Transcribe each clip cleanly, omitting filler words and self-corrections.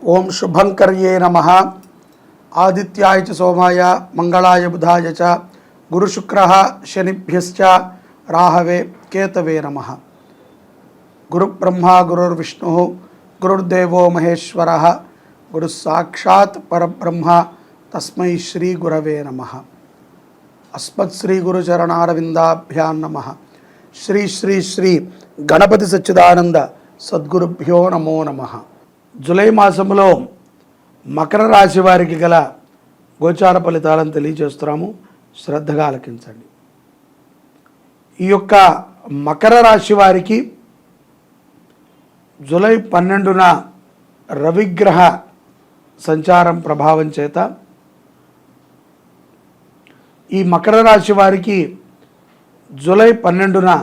ओं शुभंकर्ये नमः। आदित्याय च सोमाय मंगलाय बुधाय च गुरुशुक्रः शनिभ्यश्च राहवे केतवे नमः। गुरुब्रह्मा गुरुर्विष्णुः गुरुर्देवो महेश्वरः गुरुस्साक्षात् परब्रह्म तस्मै श्री गुरवे नमः। अस्मत्श्री गुरुचरणारविंदाभ्यां नमः। श्री श्री श्री गणपति सच्चिदानंद सद्गुरुभ्यो नमो नमः। జూలై మాసంలో మకర రాశి వారికి గల గోచార ఫలితాలను తెలియజేస్తున్నాము, శ్రద్ధగా ఆలకించండి. ఈ యొక్క మకర రాశి వారికి జూలై 12న రవిగ్రహ సంచారం ప్రభావం చేత ఈ మకర రాశి వారికి జూలై 12న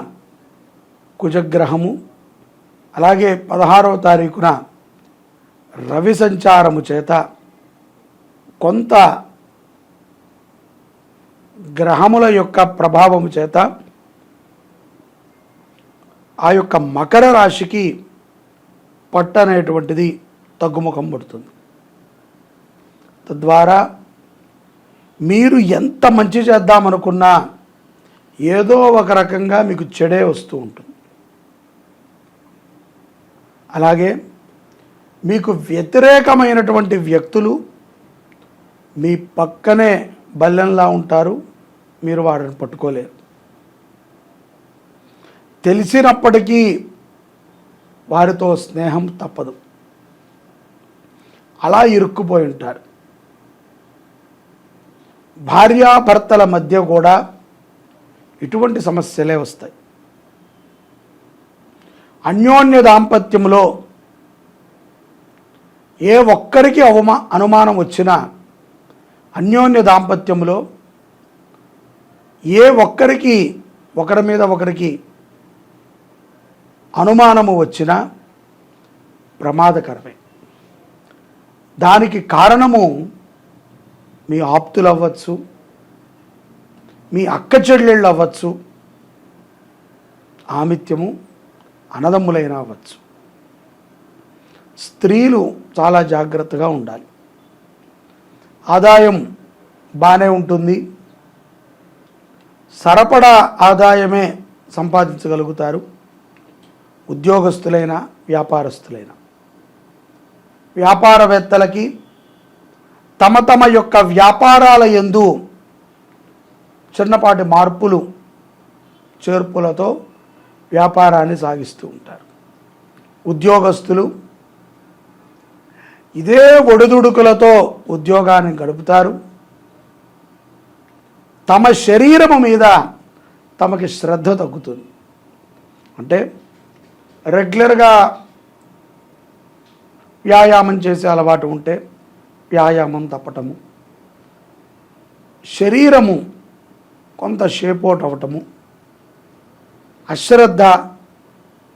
కుజగ్రహము, అలాగే 16వ తారీఖున రవి సంచారము చేత కొంత గ్రహముల యొక్క ప్రభావము చేత ఆ యొక్క మకర రాశికి పట్టు అనేటువంటిది తగ్గుముఖం పడుతుంది. తద్వారా మీరు ఎంత మంచి చేద్దామనుకున్నా ఏదో ఒక రకంగా మీకు చెడే వస్తూ ఉంటుంది. అలాగే మీకు వ్యతిరేకమైనటువంటి వ్యక్తులు మీ పక్కనే బల్లెంలా ఉంటారు, మీరు వారిని పట్టుకోలేరు. తెలిసినప్పటికీ వారితో స్నేహం తప్పదు, అలా ఇరుక్కుపోయి ఉంటారు. భార్యాభర్తల మధ్య కూడా ఇటువంటి సమస్యలే వస్తాయి. అన్యోన్య దాంపత్యంలో ఏ ఒక్కరికి అనుమానం వచ్చినా, అన్యోన్య దాంపత్యంలో ఏ ఒక్కరికి ఒకరి మీద ఒకరికి అనుమానము వచ్చినా ప్రమాదకరమే. దానికి కారణము మీ ఆప్తులు అవ్వచ్చు, మీ అక్క చెల్లెళ్ళు అవ్వచ్చు, ఆమిత్యము అన్నదమ్ములైనా అవ్వచ్చు. స్త్రీలు చాలా జాగ్రత్తగా ఉండాలి. ఆదాయం బాగానే ఉంటుంది, సరపడా ఆదాయమే సంపాదించగలుగుతారు. ఉద్యోగస్తులైన వ్యాపారస్తులైన వ్యాపారవేత్తలకి తమ తమ యొక్క వ్యాపారాల యందు చిన్నపాటి మార్పులు చేర్పులతో వ్యాపారాన్ని సాగిస్తూ ఉంటారు. ఉద్యోగస్తులు ఇదే ఒడిదుడుకులతో ఉద్యోగాన్ని గడుపుతారు. తమ శరీరము మీద తమకి శ్రద్ధ తగ్గుతుంది. అంటే రెగ్యులర్గా వ్యాయామం చేసే అలవాటు ఉంటే వ్యాయామం తప్పటము, శరీరము కొంత షేపోట్ అవ్వటము, అశ్రద్ధ,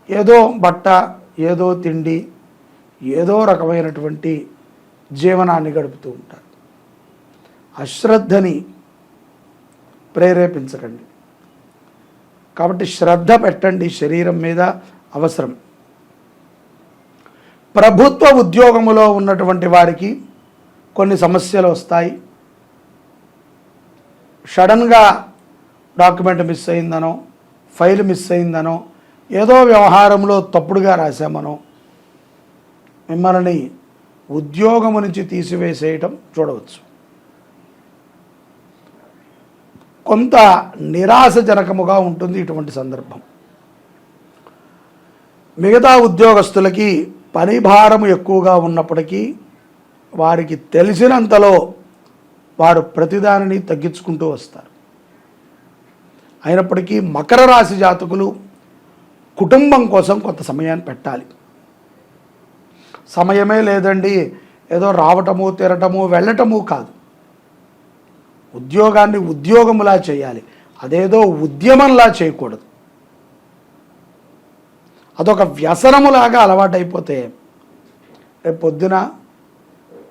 ఏదో బట్ట, ఏదో తిండి, ఏదో రకమైనటువంటి జీవనాన్ని గడుపుతూ ఉంటారు. అశ్రద్ధని ప్రేరేపించకండి. కాబట్టి శ్రద్ధ పెట్టండి, శరీరం మీద అవసరం. ప్రభుత్వ ఉద్యోగములో ఉన్నటువంటి వారికి కొన్ని సమస్యలు వస్తాయి. సడన్గా డాక్యుమెంట్ మిస్ అయిందనో, ఫైల్ మిస్ అయిందనో, ఏదో వ్యవహారంలో తప్పుడుగా రాశామనో మిమ్మల్ని ఉద్యోగము నుంచి తీసివేసేయటం చూడవచ్చు. కొంత నిరాశజనకముగా ఉంటుంది ఇటువంటి సందర్భం. మిగతా ఉద్యోగస్తులకి పని భారము ఎక్కువగా ఉన్నప్పటికీ వారికి తెలిసినంతలో వారు ప్రతిదానిని తగ్గించుకుంటూ వస్తారు. అయినప్పటికీ మకర రాశి జాతకులు కుటుంబం కోసం కొంత సమయాన్ని పెట్టాలి. సమయమే లేదండి, ఏదో రావటము తిరగటము వెళ్ళటము కాదు. ఉద్యోగాన్ని ఉద్యోగములా చేయాలి, అదేదో ఉద్యమంలా చేయకూడదు. అదొక వ్యసనములాగా అలవాటైపోతే రేపు పొద్దున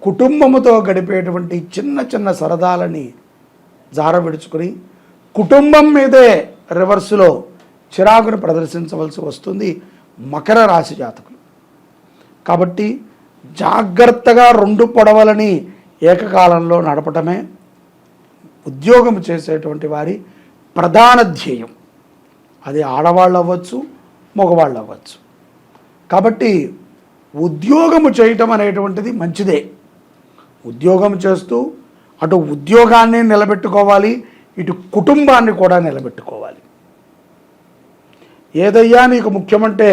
కుటుంబముతో గడిపేటువంటి చిన్న చిన్న సరదాలని జారవిడుచుకుని కుటుంబం మీదే రివర్సులో చిరాకును ప్రదర్శించవలసి వస్తుంది మకర రాశి జాతకులు. కాబట్టి జాగ్రత్తగా 2 పడవలని ఏకకాలంలో నడపటమే ఉద్యోగం చేసేటువంటి వారి ప్రధాన ధ్యేయం. అది ఆడవాళ్ళు అవ్వచ్చు, మగవాళ్ళు అవ్వచ్చు. కాబట్టి ఉద్యోగము చేయటం అనేటువంటిది మంచిదే. ఉద్యోగం చేస్తూ అటు ఉద్యోగాన్ని నిలబెట్టుకోవాలి, ఇటు కుటుంబాన్ని కూడా నిలబెట్టుకోవాలి. ఏదయ్యా నీకు ముఖ్యమంటే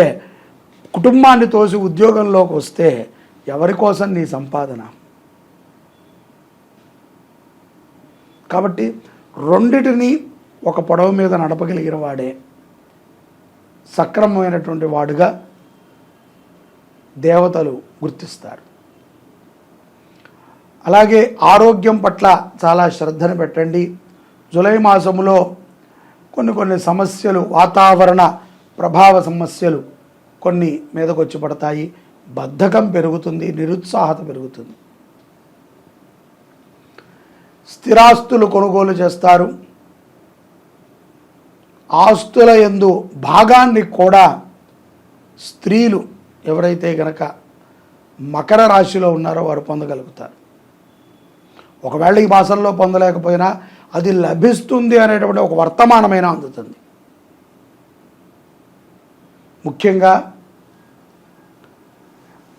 కుటుంబాన్ని తోసి ఉద్యోగంలోకి వస్తే ఎవరి కోసం నీ సంపాదన? కాబట్టి రెండిటిని ఒక పొడవ మీద నడపగలిగిన వాడే సక్రమమైనటువంటి వాడుగా దేవతలు గుర్తిస్తారు. అలాగే ఆరోగ్యం పట్ల చాలా శ్రద్ధను పెట్టండి. జూలై మాసంలో కొన్ని సమస్యలు, వాతావరణ ప్రభావ సమస్యలు కొన్ని మీదకు వచ్చి పడతాయి. బద్ధకం పెరుగుతుంది, నిరుత్సాహత పెరుగుతుంది. స్థిరాస్తులు కొనుగోలు చేస్తారు. ఆస్తుల యందు భాగాన్ని కూడా స్త్రీలు ఎవరైతే గనక మకర రాశిలో ఉన్నారో వారు పొందగలుగుతారు. ఒకవేళ ఈ మాసంలో పొందలేకపోయినా అది లభిస్తుంది అనేటువంటి ఒక వర్తమానమైన అందుతుంది. ముఖ్యంగా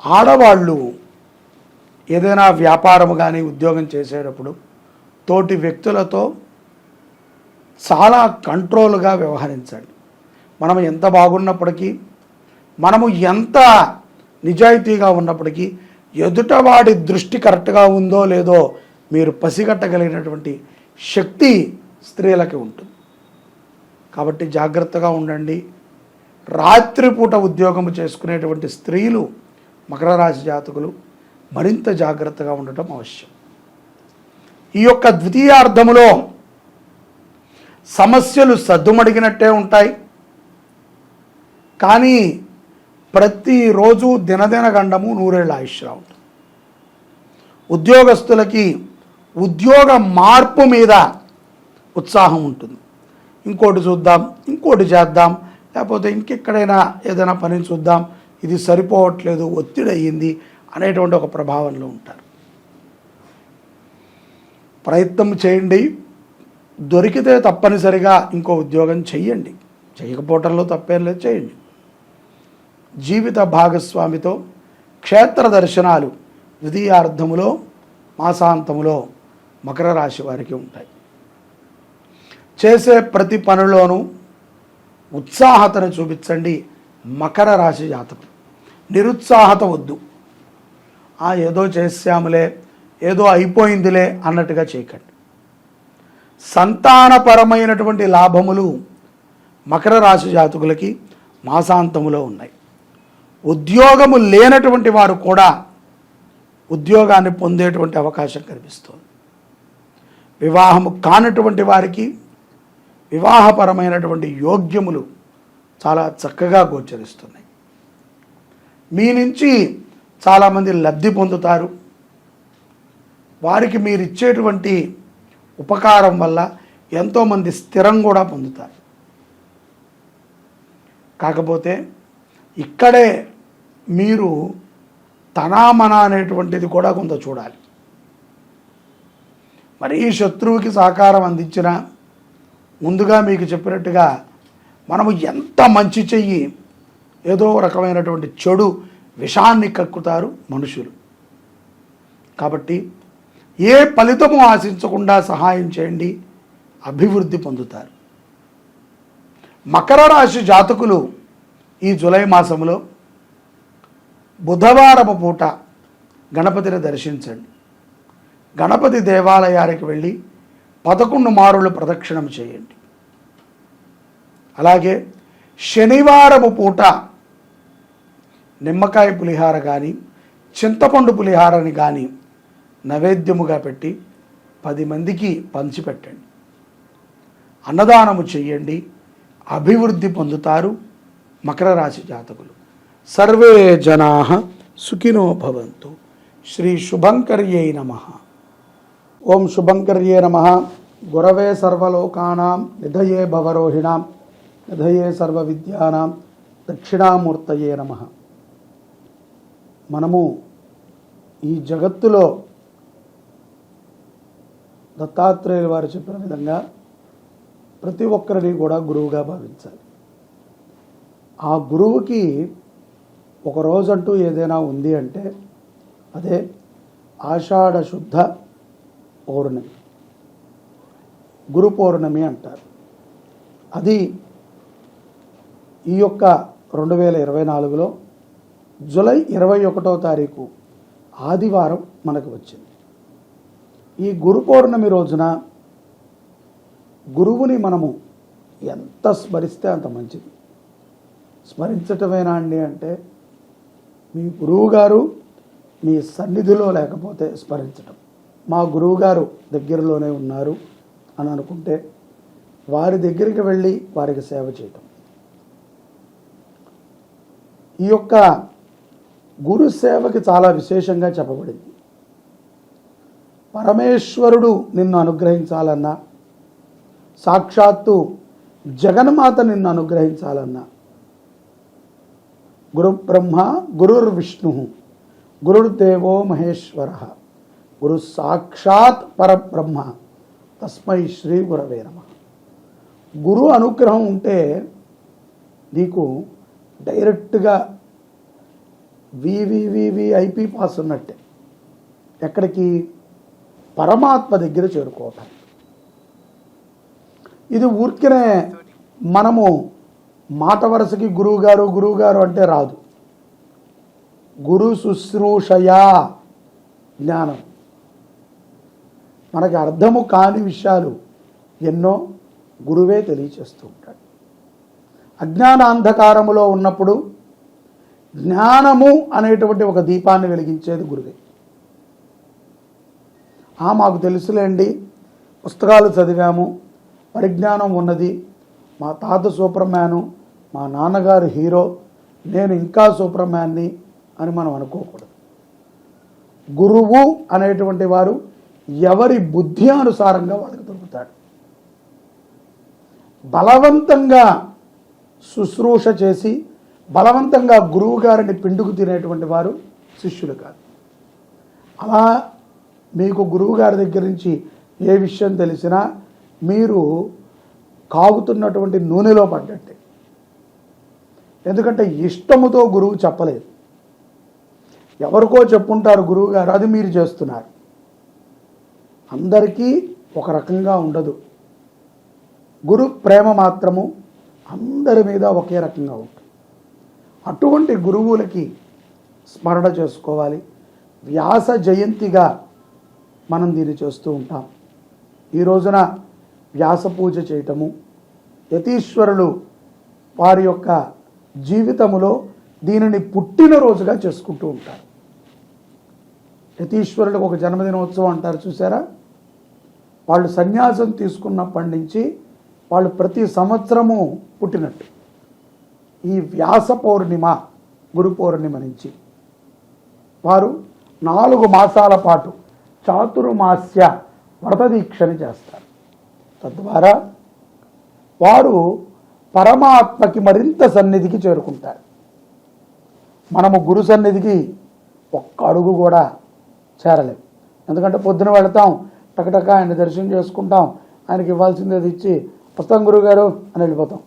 ఆడవాళ్ళు ఏదైనా వ్యాపారం కానీ ఉద్యోగం చేసేటప్పుడు తోటి వ్యక్తులతో చాలా కంట్రోల్గా వ్యవహరించండి. మనం ఎంత బాగున్నప్పటికీ, మనము ఎంత నిజాయితీగా ఉన్నప్పటికీ ఎదుటవాడి దృష్టి కరెక్ట్గా ఉందో లేదో మీరు పసిగట్టగలిగినటువంటి శక్తి స్త్రీలకి ఉంటుంది. కాబట్టి జాగ్రత్తగా ఉండండి. రాత్రిపూట ఉద్యోగం చేసుకునేటువంటి స్త్రీలు, మకర రాశి జాతకులు మరింత జాగ్రత్తగా ఉండటం అవశ్యం. ఈ యొక్క ద్వితీయార్థములో సమస్యలు సద్దుమడిగినట్టే ఉంటాయి. కానీ ప్రతిరోజు దినదిన గండము 100 ఏళ్ల ఆయుష్రా ఉంటుంది. ఉద్యోగస్తులకి ఉద్యోగ మార్పు మీద ఉత్సాహం ఉంటుంది. ఇంకోటి చూద్దాం, ఇంకోటి చేద్దాం, లేకపోతే ఇంకెక్కడైనా ఏదైనా పని చూద్దాం, ఇది సరిపోవట్లేదు, ఒత్తిడి అయ్యింది అనేటువంటి ఒక ప్రభావంలో ఉంటారు. ప్రయత్నం చేయండి. దొరికితే తప్పనిసరిగా ఇంకో ఉద్యోగం చెయ్యండి. చేయకపోవటంలో తప్పేం లేదు, చేయండి. జీవిత భాగస్వామితో క్షేత్ర దర్శనాలు ద్వితీయార్థములో మాసాంతములో మకర రాశి వారికి ఉంటాయి. చేసే ప్రతి పనిలోనూ ఉత్సాహతను చూపించండి. మకర రాశి జాతకులు నిరుత్సాహత వద్దు. ఏదో చేసాములే, ఏదో అయిపోయిందిలే అన్నట్టుగా చేయకండి. సంతానపరమైనటువంటి లాభములు మకర రాశి జాతకులకి మాసాంతములో ఉన్నాయి. ఉద్యోగము లేనటువంటి వారు కూడా ఉద్యోగాన్ని పొందేటువంటి అవకాశం కనిపిస్తుంది. వివాహము కానటువంటి వారికి వివాహపరమైనటువంటి యోగ్యములు చాలా చక్కగా గోచరిస్తున్నాయి. మీ నుంచి చాలామంది లబ్ధి పొందుతారు. వారికి మీరు ఇచ్చేటువంటి ఉపకారం వల్ల ఎంతోమంది స్థిరం కూడా పొందుతారు. కాకపోతే ఇక్కడే మీరు తనామన అనేటువంటిది కూడా కొంత చూడాలి. మరి ఈ శత్రువుకి సహకారం అందించినా ముందుగా మీకు చెప్పినట్టుగా మనము ఎంత మంచి చెయ్యి ఏదో రకమైనటువంటి చెడు విషాన్ని కక్కుతారు మనుషులు. కాబట్టి ఏ ఫలితము ఆశించకుండా సహాయం చేయండి, అభివృద్ధి పొందుతారు. మకర రాశి జాతకులు ఈ జూలై మాసంలో బుధవారపు పూట గణపతిని దర్శించండి. గణపతి దేవాలయానికి వెళ్ళి 11 మారులు ప్రదక్షిణం చేయండి. అలాగే శనివారము పూట నిమ్మకాయ పులిహార కానీ చింతపండు పులిహారని కానీ నైవేద్యముగా పెట్టి 10 మందికి పంచిపెట్టండి. అన్నదానము చెయ్యండి, అభివృద్ధి పొందుతారు మకర రాశి జాతకులు. సర్వే జనాః సుఖినో భవంతు. శ్రీ శుభంకర్యై నమః. ఓం శుభంకర్యే నమః. గురవే సర్వలోకానాం నిధయే భవరోహిణాం నిధయే సర్వ విద్యానాం దక్షిణామూర్తయే నమః. మనము ఈ జగత్తులో దత్తాత్రేయుల వారు చెప్పిన విధంగా ప్రతి ఒక్కరిని కూడా గురువుగా భావించాలి. ఆ గురువుకి ఒక రోజంటూ ఏదైనా ఉంది అంటే అదే ఆషాఢ శుద్ధ పౌర్ణమి, గురు పౌర్ణమి అంటారు. అది ఈ యొక్క 2024లో జూలై 21వ తారీఖు ఆదివారం మనకు వచ్చింది. ఈ గురు పౌర్ణమి రోజున గురువుని మనము ఎంత స్మరిస్తే అంత మంచిది. స్మరించటమేనా అండి అంటే మీ గురువుగారు మీ సన్నిధిలో లేకపోతే స్మరించటం, మా గురువుగారు దగ్గరలోనే ఉన్నారు అని అనుకుంటే వారి దగ్గరికి వెళ్ళి వారికి సేవ చేయటం. ఈ యొక్క గురు సేవకి చాలా విశేషంగా చెప్పబడింది. పరమేశ్వరుడు నిన్ను అనుగ్రహించాలన్నా, సాక్షాత్తు జగన్మాత నిన్ను అనుగ్రహించాలన్నా, గురు బ్రహ్మ గురుర్విష్ణు గురుర్దేవో మహేశ్వర గురు సాక్షాత్ పరబ్రహ్మ తస్మై శ్రీ గురవే నమః. గురు అనుగ్రహం ఉంటే నీకు డైరెక్ట్గా వివివివిఐపి పాస్ ఉన్నట్టే. ఎక్కడికి? పరమాత్మ దగ్గర చేరుకోవటం. ఇది ఊరికనే మనము మాట వరుసకి గురువుగారు గురువుగారు అంటే రాదు. గురు శుశ్రూషయా జ్ఞానం. మనకి అర్థము కాని విషయాలు ఎన్నో గురువే తెలియచేస్తూ ఉంటాడు. అజ్ఞానాంధకారములో ఉన్నప్పుడు జ్ఞానము అనేటువంటి ఒక దీపాన్ని వెలిగించేది గురువే. మాకు తెలుసులేండి, పుస్తకాలు చదివాము, పరిజ్ఞానం ఉన్నది, మా తాత సూపర్ మ్యాను, మా నాన్నగారు హీరో, నేను ఇంకా సూపర్ మ్యాన్ని అని మనం అనుకోకూడదు. గురువు అనేటువంటి వారు ఎవరి బుద్ధి అనుసారంగా వాళ్ళకి దొరుకుతాడు. బలవంతంగా శుశ్రూష చేసి బలవంతంగా గురువు గారిని పిండుకు తినేటువంటి వారు శిష్యులు కాదు. అలా మీకు గురువు గారి దగ్గర నుంచి ఏ విషయం తెలిసినా మీరు కాగుతున్నటువంటి నూనెలో పడ్డట్టే. ఎందుకంటే ఇష్టముతో గురువు చెప్పలేదు, ఎవరికో చెప్పుంటారు గురువు గారు, అది మీరు చేస్తున్నారు. అందరికీ ఒక రకంగా ఉండదు. గురు ప్రేమ మాత్రము అందరి మీద ఒకే రకంగా ఉంటుంది. అటువంటి గురువులకి స్మరణ చేసుకోవాలి. వ్యాస జయంతిగా మనం దీన్ని చేస్తూ ఉంటాం. ఈ రోజున వ్యాస పూజ చేయటము, యతీశ్వరులు వారి యొక్క జీవితములో దీనిని పుట్టినరోజుగా చేసుకుంటూ ఉంటారు. యతీశ్వరులకు ఒక జన్మదినోత్సవం అంటారు చూసారా? వాళ్ళు సన్యాసం తీసుకున్నప్పటి నుంచి వాళ్ళు ప్రతి సంవత్సరము పుట్టినట్టు. ఈ వ్యాస పౌర్ణిమ, గురు పౌర్ణిమ నుంచి వారు 4 మాసాల పాటు చాతుర్మాస్య వ్రత దీక్షని చేస్తారు. తద్వారా వారు పరమాత్మకి మరింత సన్నిధికి చేరుకుంటారు. మనము గురు సన్నిధికి ఒక్క అడుగు కూడా చేరలేము. ఎందుకంటే పొద్దున వెళతాం, టకటక ఆయన దర్శనం చేసుకుంటాం, ఆయనకి ఇవ్వాల్సింది అది ఇచ్చి వస్తాం గురువుగారు అని వెళ్ళిపోతాం.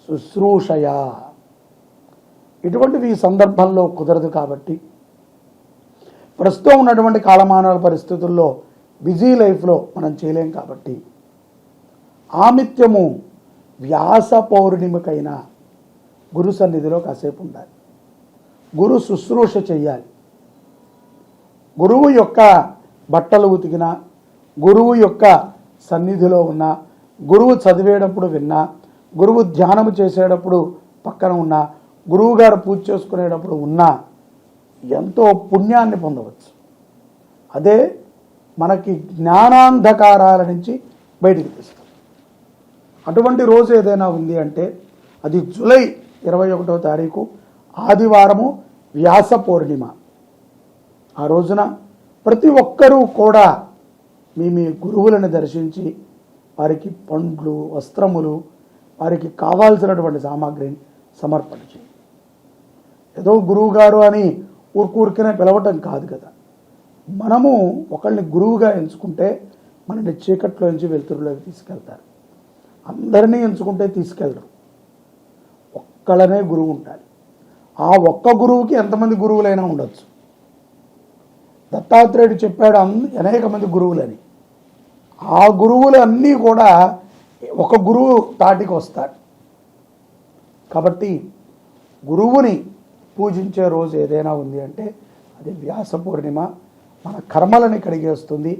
శుశ్రూషయా ఇటువంటివి ఈ సందర్భంలో కుదరదు. కాబట్టి ప్రస్తుతం ఉన్నటువంటి కాలమానాల పరిస్థితుల్లో బిజీ లైఫ్లో మనం చేయలేం. కాబట్టి ఆమిత్యము వ్యాస పౌర్ణిమకైనా గురు సన్నిధిలో కాసేపు ఉండాలి. గురు శుశ్రూష చెయ్యాలి. గురువు యొక్క బట్టలు ఉతికినా, గురువు యొక్క సన్నిధిలో ఉన్నా, గురువు చదివేటప్పుడు విన్నా, గురువు ధ్యానము చేసేటప్పుడు పక్కన ఉన్నా, గురువు గారు పూజ చేసుకునేటప్పుడు ఉన్నా ఎంతో పుణ్యాన్ని పొందవచ్చు. అదే మనకి జ్ఞానాంధకారాల నుంచి బయటికి తీస్తుంది. అటువంటి రోజు ఏదైనా ఉంది అంటే అది జూలై 21వ తారీఖు ఆదివారము వ్యాస పౌర్ణిమ. ఆ రోజున ప్రతి ఒక్కరూ కూడా మీ గురువులను దర్శించి వారికి పండ్లు, వస్త్రములు, వారికి కావాల్సినటువంటి సామాగ్రిని సమర్పణ చేయండి. ఏదో గురువు గారు అని ఊరికనే పిలవటం కాదు కదా. మనము ఒకళ్ళని గురువుగా ఎంచుకుంటే మనని చీకట్లో నుంచి వెలుతురులోకి తీసుకెళ్తారు. అందరినీ ఎంచుకుంటే తీసుకెళ్ళరు. ఒక్కళ్ళనే గురువు ఉండాలి. ఆ ఒక్క గురువుకి ఎంతమంది గురువులైనా ఉండొచ్చు. దత్తాత్రేయుడు చెప్పాడు అనేక మంది గురువులని. ఆ గురువులు అన్నీ కూడా ఒక గురువు తాటికి వస్తాడు. కాబట్టి గురువుని పూజించే రోజు ఏదైనా ఉంది అంటే అది వ్యాస పూర్ణిమ. మన కర్మలని కడిగేస్తుంది,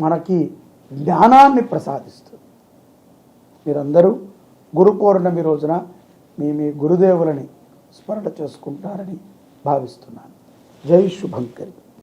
మనకి జ్ఞానాన్ని ప్రసాదిస్తుంది. మీరందరూ గురు పౌర్ణమి రోజున మీ గురుదేవులని స్మరణ చేసుకుంటారని భావిస్తున్నాను. జై శుభంకరి.